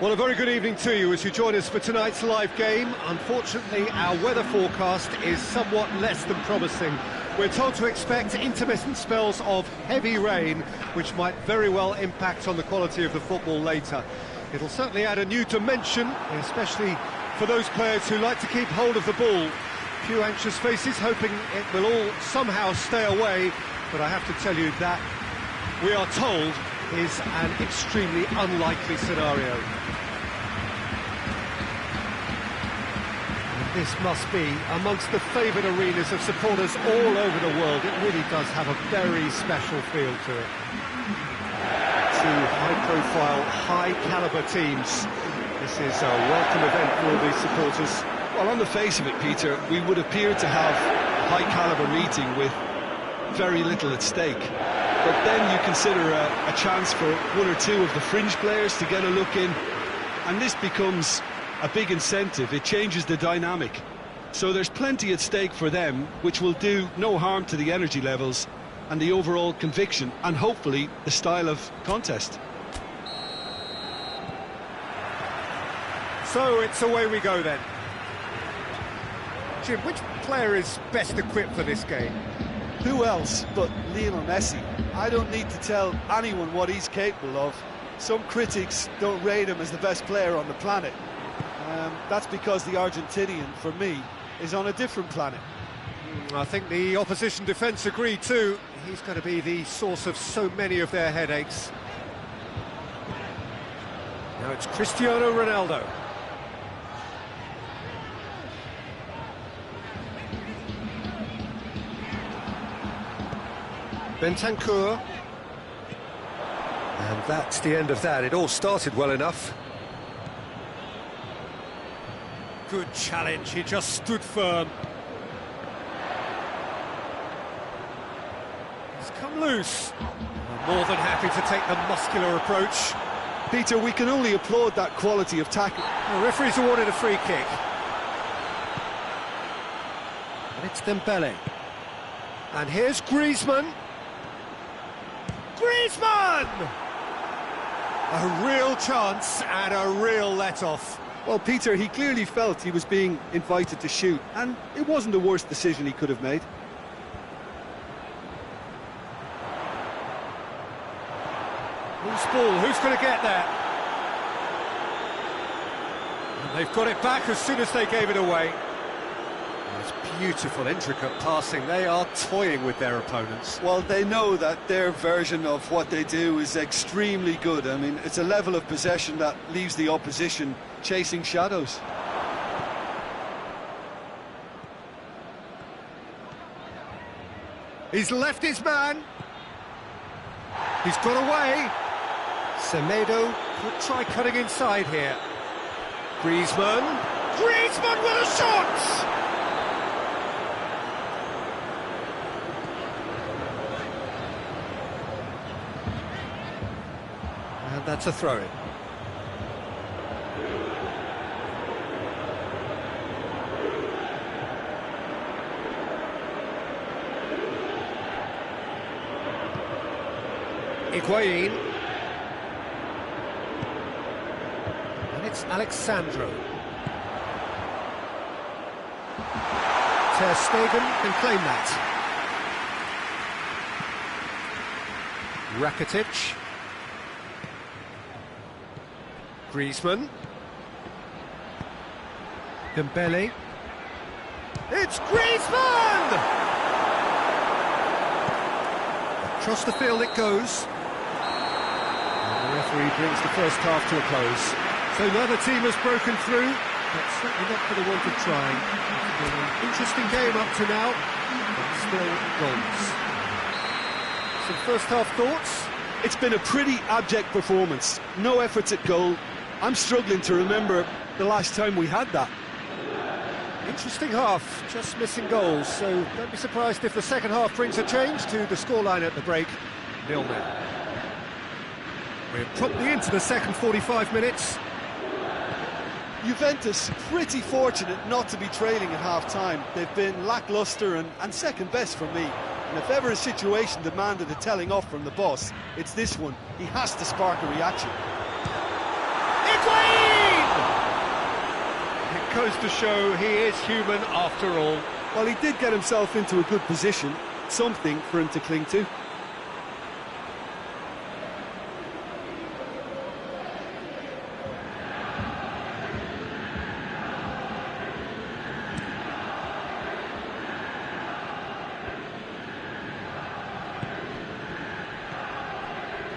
Well, a very good evening to you as you join us for tonight's live game. Unfortunately, our weather forecast is somewhat less than promising. We're told to expect intermittent spells of heavy rain, which might very well impact on the quality of the football later. It'll certainly add a new dimension, especially for those players who like to keep hold of the ball. Few anxious faces hoping it will all somehow stay away, but I have to tell you that we are told is an extremely unlikely scenario. And this must be amongst the favoured arenas of supporters all over the world. It really does have a very special feel to it. Two high-profile, high-calibre teams. This is a welcome event for all these supporters. Well, on the face of it, Peter, we would appear to have a high-calibre meeting with very little at stake. But then you consider a chance for one or two of the fringe players to get a look in, and this becomes a big incentive. It changes the dynamic. So there's plenty at stake for them, which will do no harm to the energy levels and the overall conviction, and hopefully the style of contest. So it's away we go then. Jim, which player is best equipped for this game? Who else but Lionel Messi? I don't need to tell anyone what he's capable of. Some critics don't rate him as the best player on the planet. That's because the Argentinian, for me, is on a different planet. I think the opposition defence agree too. He's going to be the source of so many of their headaches. Now it's Cristiano Ronaldo. Bentancur. And that's the end of that. It all started well enough. Good challenge, he just stood firm. He's come loose. More than happy to take the muscular approach. Peter, we can only applaud that quality of tackle. The referee's awarded a free kick. And it's Dembele. And here's Griezmann. Griezmann! A real chance and a real let-off. Well, Peter, he clearly felt he was being invited to shoot, and it wasn't the worst decision he could have made. Loose ball, who's going to get there? And they've got it back as soon as they gave it away. It's beautiful, intricate passing. They are toying with their opponents. Well, they know that their version of what they do is extremely good. I mean, it's a level of possession that leaves the opposition chasing shadows. He's left his man. He's got away. Semedo could try cutting inside here. Griezmann. Griezmann with a shot! And that's a throw-in. Higuain. And it's Alexandro. Ter Stegen can claim that. Rakitic. Griezmann. Dembele. It's Griezmann! Across the field it goes. And the referee brings the first half to a close. So neither team has broken through, but certainly not for the want of trying. It's been an interesting game up to now, but still goals. Some first half thoughts? It's been a pretty abject performance. No efforts at goal. I'm struggling to remember the last time we had that. Interesting half, just missing goals, so don't be surprised if the second half brings a change to the scoreline at the break. 0-0. We're promptly into the second 45 minutes. Juventus pretty fortunate not to be trailing at half-time. They've been lacklustre and second best for me. And if ever a situation demanded a telling off from the boss, it's this one. He has to spark a reaction. Higuain! goes to show he is human after all. Well, he did get himself into a good position, something for him to cling to.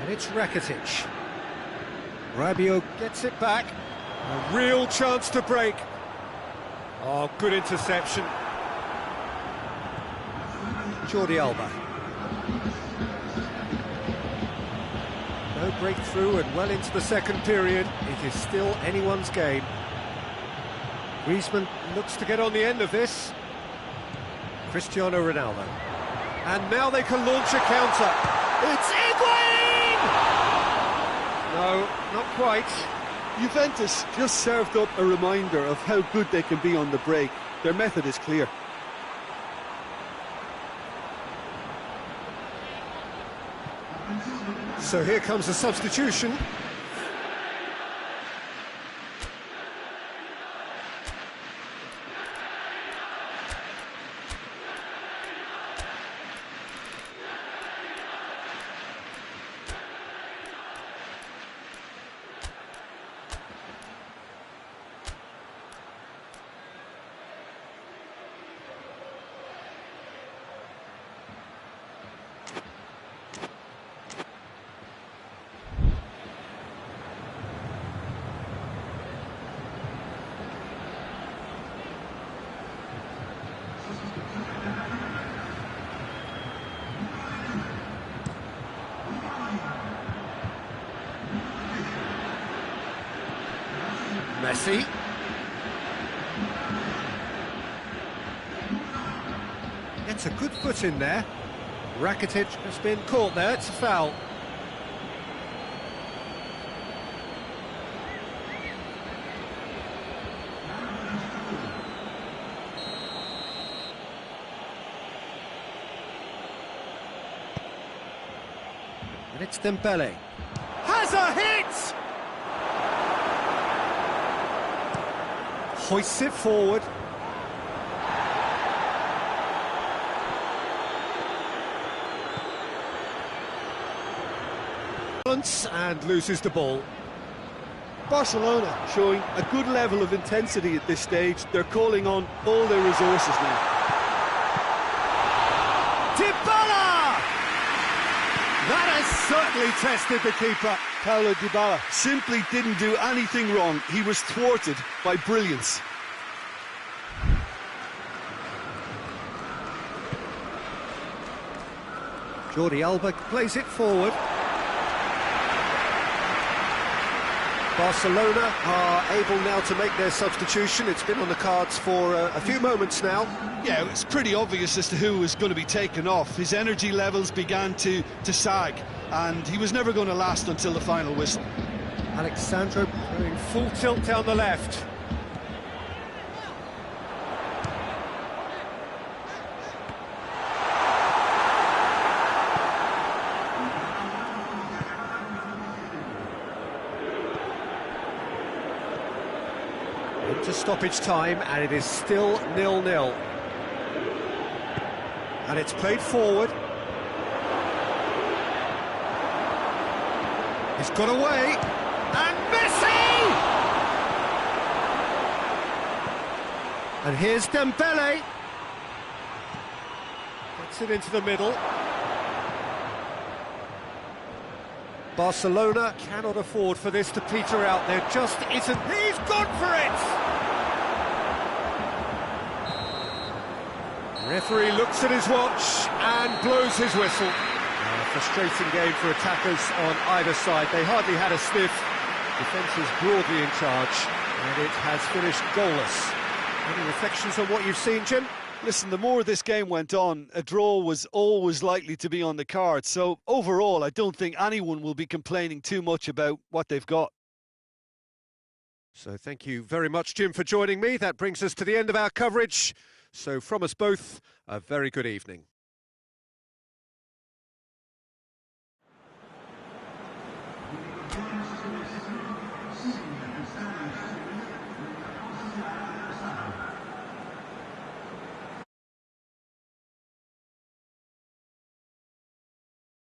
And it's Rakitic. Rabiot gets it back. A real chance to break. Oh, good interception. Jordi Alba. No breakthrough and well into the second period. It is still anyone's game. Griezmann looks to get on the end of this. Cristiano Ronaldo. And now they can launch a counter. It's Higuain! No, not quite. Juventus just served up a reminder of how good they can be on the break. Their method is clear. So here comes a substitution. Messi. Gets a good foot in there. Rakitic has been caught there, it's a foul. And it's Dembele. Has a hit! Hoists it forward. And loses the ball. Barcelona showing a good level of intensity at this stage. They're calling on all their resources now. Dybala! That has certainly tested the keeper. Paulo Dybala simply didn't do anything wrong. He was thwarted by brilliance. Jordi Alba plays it forward. Barcelona are able now to make their substitution. It's been on the cards for a few moments now. Yeah, it's pretty obvious as to who was going to be taken off. His energy levels began to sag, and he was never going to last until the final whistle. Alexandro going full tilt down the left. Into stoppage time, and it is still 0-0. And it's played forward. He's got away, and Messi! And here's Dembele. Gets it into the middle. Barcelona cannot afford for this to peter out. There just isn't. He's gone for it! Referee looks at his watch and blows his whistle. A frustrating game for attackers on either side. They hardly had a sniff. Defence is broadly in charge, and it has finished goalless. Any reflections on what you've seen, Jim? Listen, the more this game went on, a draw was always likely to be on the cards. So overall, I don't think anyone will be complaining too much about what they've got. So thank you very much, Jim, for joining me. That brings us to the end of our coverage. So from us both, a very good evening.